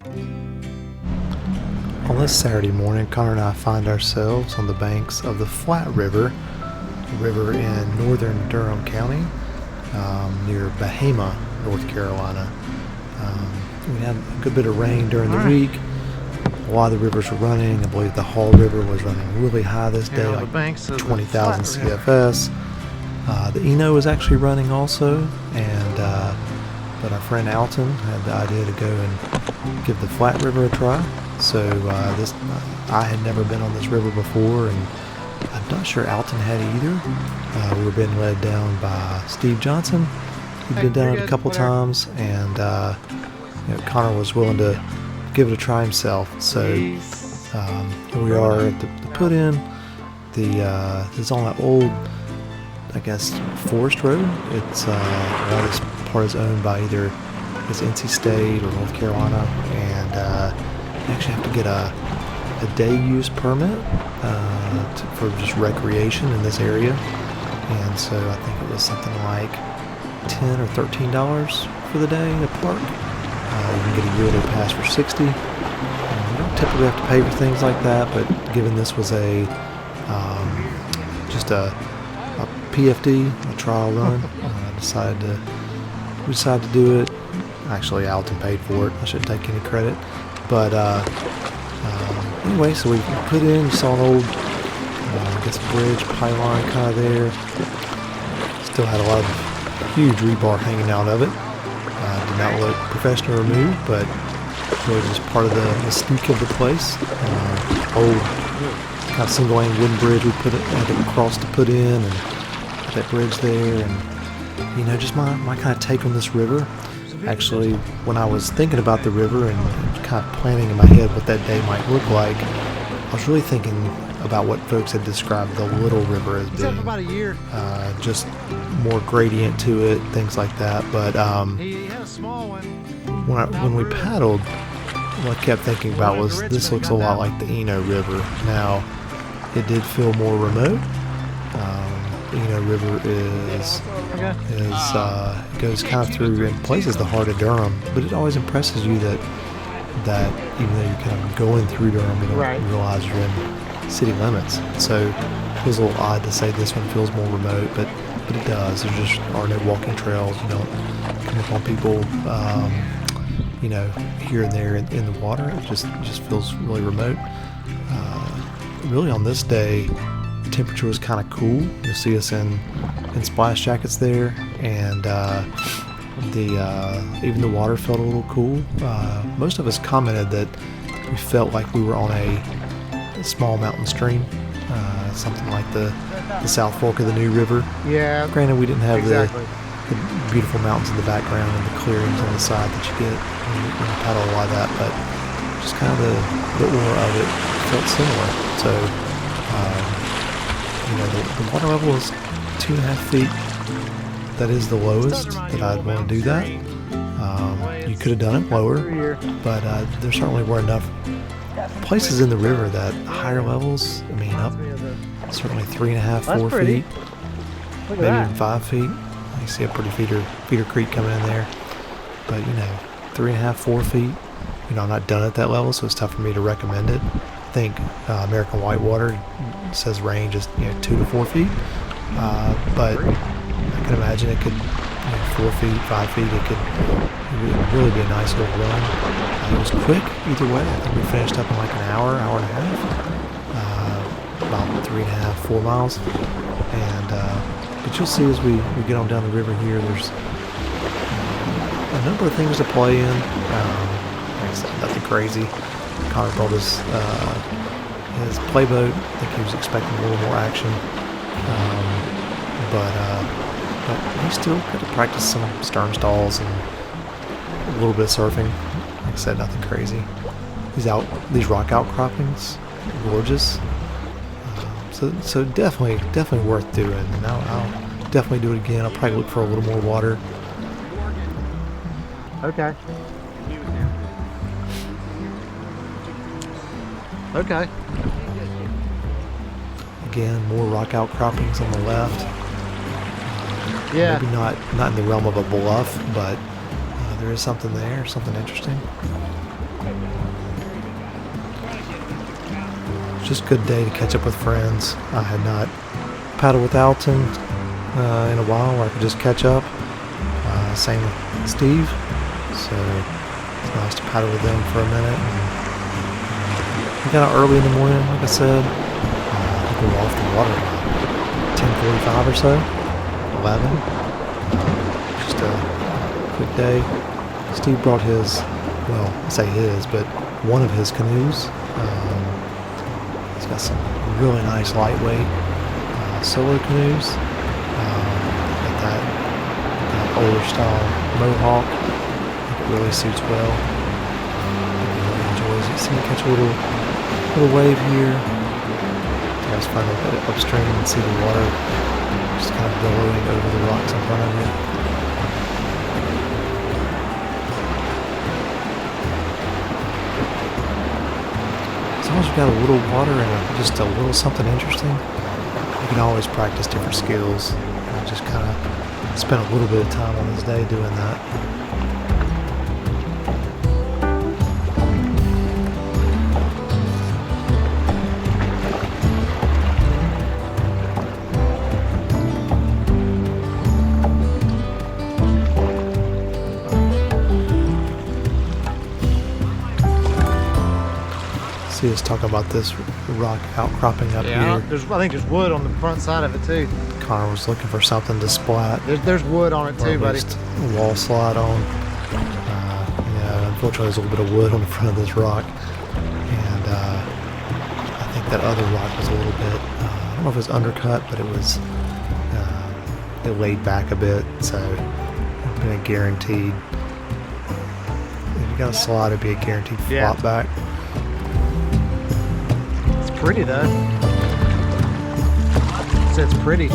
On this Saturday morning, Connor and I find ourselves on the banks of the Flat River, a river in northern Durham County, near Bahama, North Carolina. We had a good bit of rain during the week. A lot of the rivers were running. I believe the Hall River was running really high this day, like 20,000 CFS. The Eno was actually running also, but our friend Alton had the idea to go and give the Flat River a try. So I had never been on this river before, and I'm not sure Alton had either. We were being led down by Steve Johnson. He'd been down it a couple times, and Connor was willing to give it a try himself. So here we are at the put-in. It's on that old, I guess, forest road. It's this part is owned by either NC State or North Carolina, and you actually have to get a day use permit for just recreation in this area. And so I think it was something like $10 or $13 for the day to park. You can get a yearly pass for $60. You don't typically have to pay for things like that, but given this was just a PFD, a trial run, we decided to do it. Actually, Alton paid for it. I shouldn't take any credit. But anyway, so we put in, you saw an old, I guess, bridge pylon kind of there. Still had a lot of huge rebar hanging out of it. Did not look professional or moved, but really just part of the mystique of the place. Old kind of single lane wooden bridge we had to cross to put in, and that bridge there, and just my kind of take on this river. Actually, when I was thinking about the river and kind of planning in my head what that day might look like, I was really thinking about what folks had described the Little River as being. About a year. Just more gradient to it, things like that. But He had a small one. when we paddled, what I kept thinking about was this looks a lot like the Eno River. Now, it did feel more remote. The Eno River goes kind of through in places the heart of Durham, but it always impresses you that even though you're kind of going through Durham, you don't realize you're in city limits. So it feels a little odd to say this one feels more remote, but it does. There just are no walking trails. You don't come upon people, here and there in the water. It just feels really remote. Really on this day, the temperature was kind of cool. You'll see us in splash jackets there, and even the water felt a little cool. Most of us commented that we felt like we were on a small mountain stream, something like the South Fork of the New River. Yeah. Granted, we didn't have exactly. the beautiful mountains in the background and the clearings on the side that you get when you paddle a lot of that, but just kind of the aura of it felt similar. So, the water level is 2.5 feet. That is the lowest that I'd want to do that. You could have done it lower, but there certainly were enough places in the river that higher levels, up certainly 3.5, 4 feet, maybe even 5 feet. You see a pretty feeder creek coming in there, but 3.5, 4 feet. I'm not done at that level, so it's tough for me to recommend it. I think American Whitewater says range is 2 to 4 feet, but I can imagine it could 4 feet, 5 feet. It would really be a nice little run. It was quick either way. I think we finished up in like an hour and a half, about 3.5, 4 miles. And but you'll see as we get on down the river here, there's a number of things to play in. Like I said, nothing crazy. Connor brought his playboat. I think he was expecting a little more action, but he still got to practice some stern stalls and a little bit of surfing. Like I said, nothing crazy. These rock outcroppings, gorgeous. So definitely worth doing, and I'll definitely do it again. I'll probably look for a little more water. Okay. Okay. Again, more rock outcroppings on the left. Yeah. Maybe not in the realm of a bluff, but there is something there, something interesting. It's just a good day to catch up with friends. I had not paddled with Alton in a while where I could just catch up. Same with Steve. So it's nice to paddle with them for a minute. We got out early in the morning, like I said. I think we were off the water about 10:45 or so, 11. Just a quick day. Steve brought his, well, I say his, but one of his canoes. He's got some really nice lightweight solo canoes. Got that older style Mohawk. I think it really suits well. He really enjoys it. See me catch a little wave here. You guys find a bit upstream and see the water just kind of billowing over the rocks in front of you. As long as you've got a little water and just a little something interesting, you can always practice different skills. And just kind of spend a little bit of time on this day doing that. See us talking about this rock outcropping up here. I think there's wood on the front side of it too. Connor was looking for something to splat. There's wood on it too, buddy. A wall slide on. Yeah, unfortunately there's a little bit of wood on the front of this rock. And I think that other rock was a little bit, I don't know if it was undercut, but it was, it laid back a bit. So it's been a guaranteed, if you got a slide, it'd be a guaranteed flop back. Pretty though. It's pretty.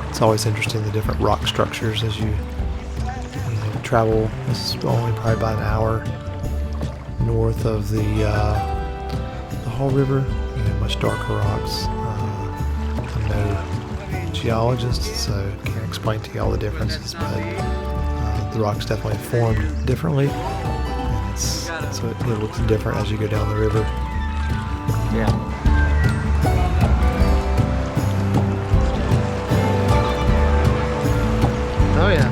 It's always interesting, the different rock structures as you travel. This is only probably about an hour north of the Hall River. You have much darker rocks. I'm no geologist, so can't explain to you all the differences, but the rocks definitely formed differently. So it looks different as you go down the river. Yeah. Oh yeah.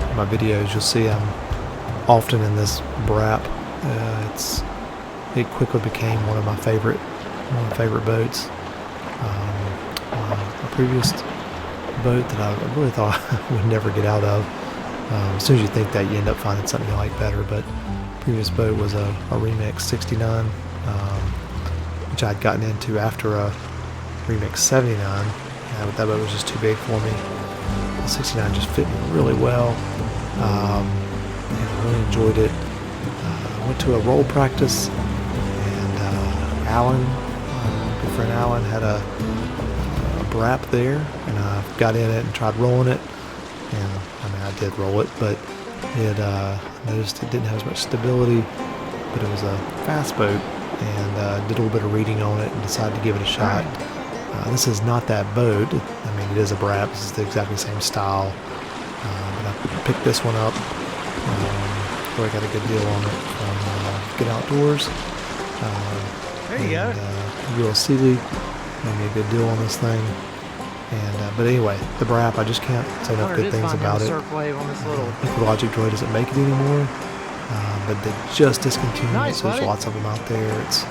In my videos, you'll see I'm often in this brap. It quickly became one of my favorite boats. A previous boat that I really thought I would never get out of. As soon as you think that, you end up finding something you like better. But previous boat was a Remix 69, which I'd gotten into after a Remix 79. But that boat was just too big for me. The 69 just fit me really well, and I really enjoyed it. I went to a roll practice, and Alan, my good friend Alan, had a brap there, and I got in it and tried rolling it, and I mean I did roll it, but it noticed it didn't have as much stability, but it was a fast boat, and did a little bit of reading on it and decided to give it a shot. This is not that boat. I mean, it is a brap. This is the exactly same style, but I picked this one up where I got a good deal on it from Good Outdoors. There you go. Real Sealy made me a good deal on this thing. And but anyway, the brap, I just can't say enough good things about it. Ecologic Droid doesn't make it anymore, but they just discontinued it, so there's lots of them out there. It's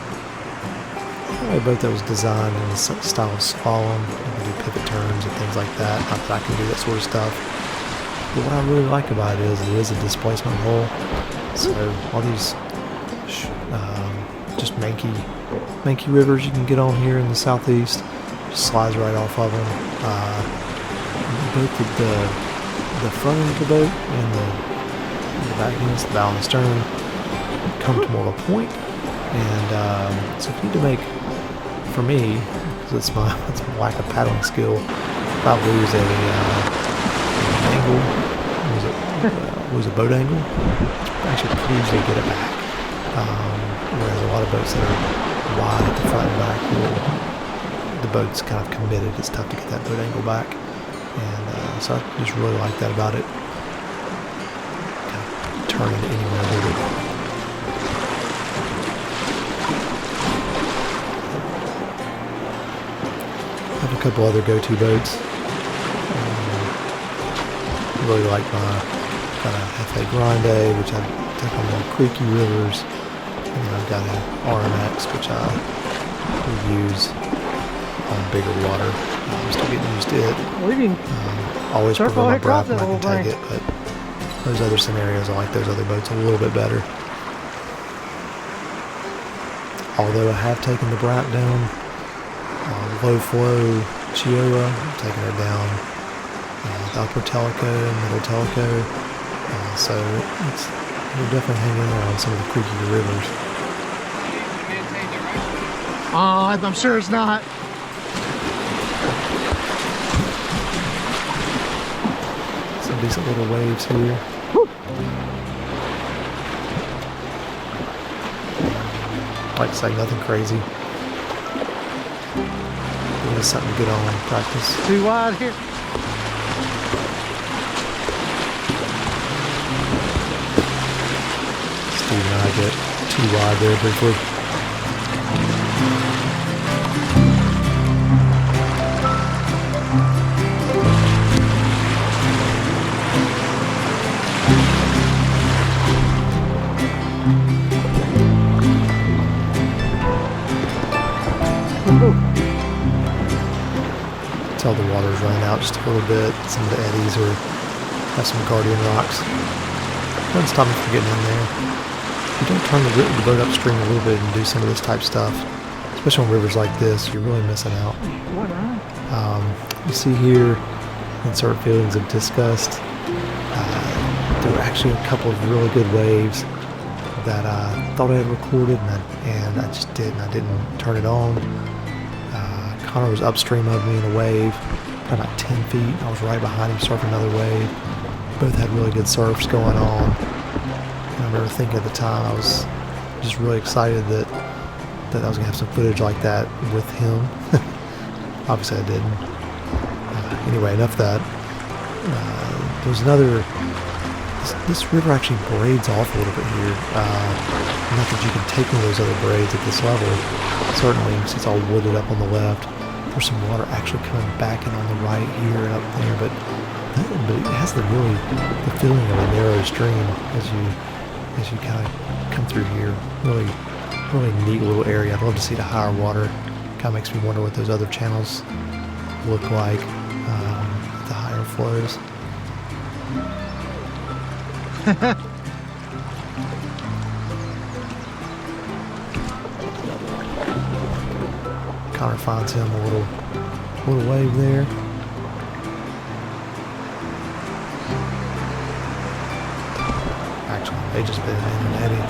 a boat that was designed in the style of slalom. You can do pivot turns and things like that. Not that I can do that sort of stuff. But what I really like about it is a displacement hull. So all these just manky rivers you can get on here in the southeast, just slides right off of them. Both the front end of the boat and the back end, the bow and the stern, come to more of a point. And so if you need to make, for me, because it's my lack of paddling skill, if I lose an angle, lose a boat angle, I should usually get it back. Whereas a lot of boats that are wide at the front and back, the boat's kind of committed. It's tough to get that boat angle back, and so I just really like that about it. Kind of turn it anywhere with it. I have a couple other go-to boats. Really like my kind of Hefe Grande, which I take on more creaky rivers. And then I've got an RMX, which I will use on bigger water. I'm still getting used to it. Always prefer my breath when I can take it, but those other scenarios, I like those other boats a little bit better. Although I have taken the brat down, low flow Chioa, I'm taking her down the upper Tellico, middle Tellico, so we're definitely hanging in there on some of the creaky rivers. I'm sure it's not. Some decent little waves here. Whew. Like I say, nothing crazy. It was something to get on practice. Too wide here. Steve and I get too wide there briefly. Tell the water's running out just a little bit. Some of the eddies or have some guardian rocks. Doesn't stop me from getting in there. If you don't turn the boat upstream a little bit and do some of this type stuff, especially on rivers like this, you're really missing out. You see here, insert feelings of disgust. There were actually a couple of really good waves that I thought I had recorded, and I just didn't. I didn't turn it on. Connor was upstream of me in a wave, probably about 10 feet. I was right behind him surfing another wave. Both had really good surfs going on. And I remember thinking at the time, I was just really excited that I was going to have some footage like that with him. Obviously I didn't. Anyway, enough of that. There's another... This river actually braids off a little bit here. Not that you can take one of those other braids at this level. Certainly, since it's all wooded up on the left. There's some water actually coming back in on the right here and up there, but it has the feeling of a narrow stream as you kind of come through here. Really, really neat little area. I'd love to see the higher water. Kind of makes me wonder what those other channels look like, the higher flows. Connor finds him a little wave there. Actually, they just been in an eddy.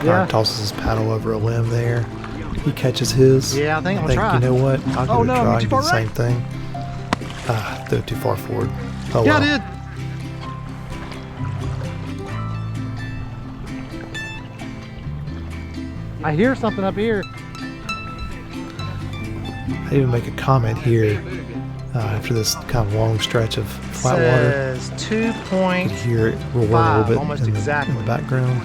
Yeah. Tosses his paddle over a limb there. He catches his. Yeah, I think I'm gonna try. You know what? I'll give it a try. Too Do far the same thing. Threw it too far forward. Oh, yeah, well. I did. I hear something up here. I even make a comment here after this kind of long stretch of flat water. Says 2.5. You can hear it roar a little bit almost in exactly. the background.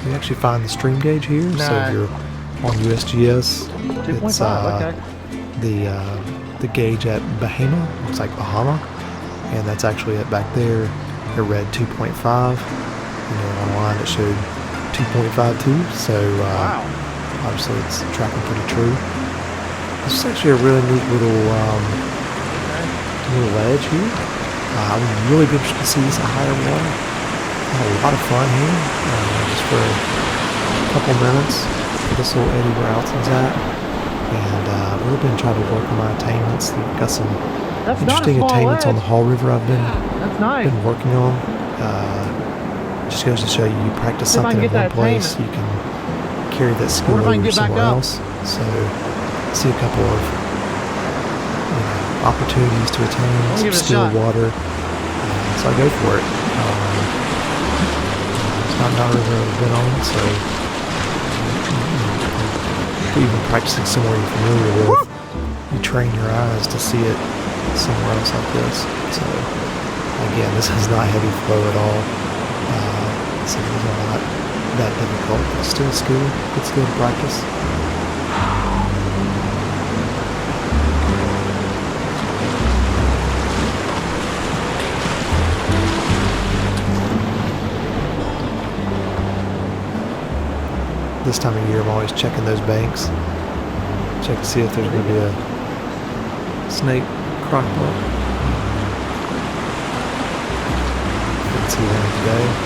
You actually find the stream gauge here. No. So if you're on USGS, 2.5. it's the gauge at Bahama. Looks like Bahama, and that's actually at back there. It read 2.5. Online it showed 2.52. So Wow. obviously it's tracking pretty true. This is actually a really neat little ledge here. I would really be interested to see this at higher water. Had a lot of fun here, just for a couple minutes. This little eddy where Alton's at, and I've really been trying to work on my attainments. I've got some interesting attainments on the Haw River I've been That's nice. working on. just goes to show you, you practice See if I something can in get one that place, attainment. you can carry that skill What if I can over get back somewhere up? else. So, see a couple of opportunities to attain I'll some give it a still shot. water. So I go for it. It's not a river I've been on, so even practicing somewhere you're familiar with, you train your eyes to see it somewhere else like this. So again, this is not heavy flow at all. So it's not that difficult. It's still a skill. Good skill to practice. This time of year, I'm always checking those banks. Check to see if there's going to be a snake crock up. Didn't see one today.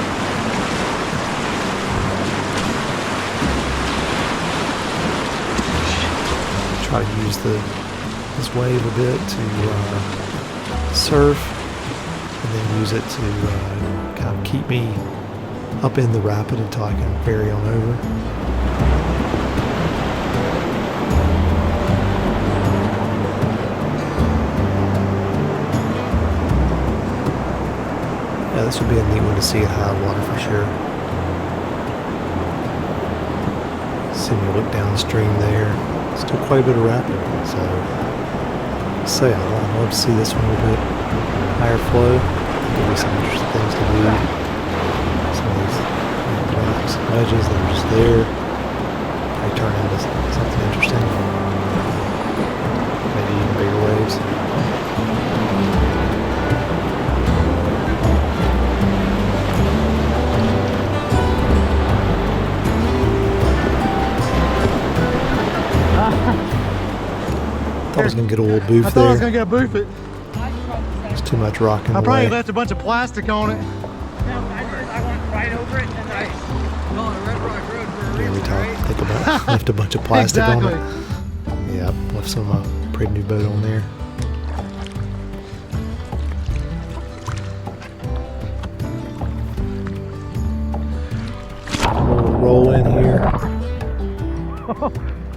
Try to use this wave a bit to surf, and then use it to kind of keep me up in the rapid until I can ferry on over. Yeah, this would be a neat one to see at high water for sure. See me look downstream there. Still quite a bit of rapid, so I'd love to see this one a little bit higher flow. There'll be some interesting things to do. Some of these blocks, ledges that are just there, may turn into something interesting. Maybe even bigger waves. Thought I was gonna get a little boof I thought there. I was gonna get a boof it. It's too much rock in I the probably way. left a bunch of plastic on it. No, I went right over it and then I call it Red Rock Road for a Yeah, reason, every time I right? think about it, left a bunch of plastic Exactly. on it. Yeah, I left some of my pretty new boat on there. We'll roll in here.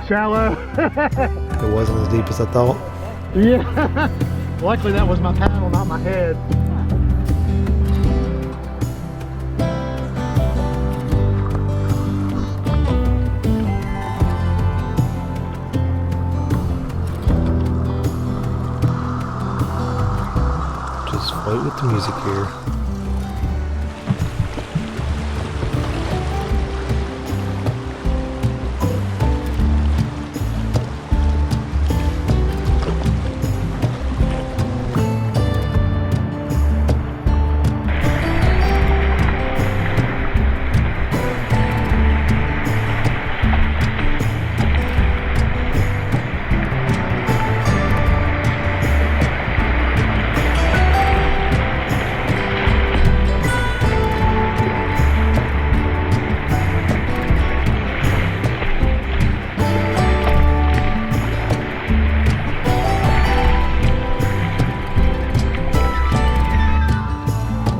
Shallow. It wasn't as deep as I thought. Yeah. Luckily that was my paddle, not my head. Just float with the music here.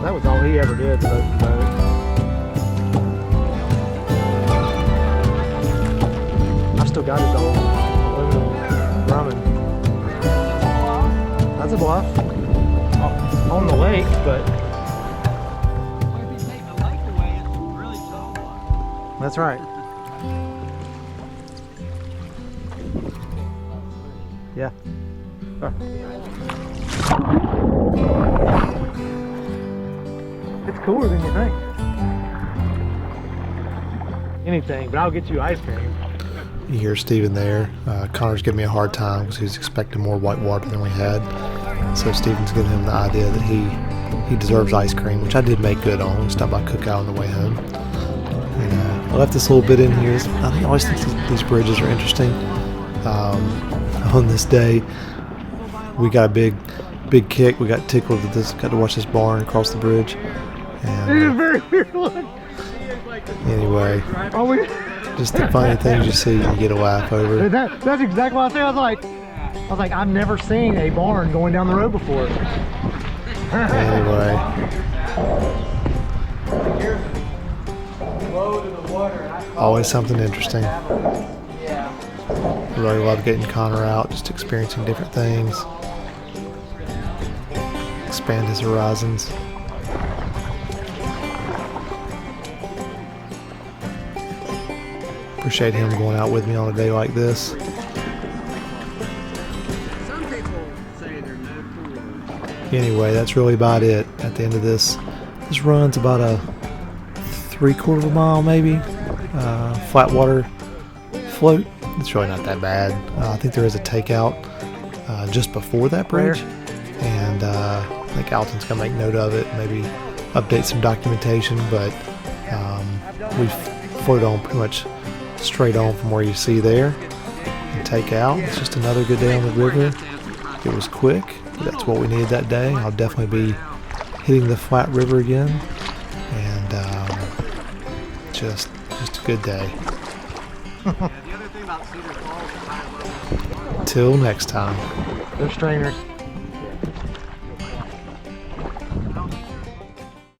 That was all he ever did, boat to boat. I've still got his old aluminum drumming. That's a bluff. On the lake, but If you take the lake away, it's really so. that's right. Yeah. It's cooler than you think. Anything, but I'll get you ice cream. You hear Steven there. Connor's giving me a hard time because he was expecting more white water than we had. So Steven's giving him the idea that he deserves ice cream, which I did make good on. We stopped by Cookout on the way home. And I left this little bit in here. I always think these bridges are interesting. On this day, we got a big kick. We got tickled with this. Got to watch this barn across the bridge. It is And very weird look. anyway, Oh, we, just the funny things you see, you get a laugh over. that's exactly what I said. I was like, I've never seen a barn going down the road before. Anyway, Always something interesting. Yeah. Really love getting Connor out, just experiencing different things. Expand his horizons. Appreciate him going out with me on a day like this. Some people say they're no fools. Anyway, that's really about it at the end of this. This run's about a 3/4 of a mile maybe. Flat water float. It's really not that bad. I think there is a takeout just before that bridge. And I think Alton's going to make note of it, maybe update some documentation, but we float on pretty much straight on from where you see there and take out. It's just another good day on the river. It was quick, but that's what we needed that day. I'll definitely be hitting the flat river again, and just a good day. The other thing about Cedar Falls is high level. Till next time. They're strainers.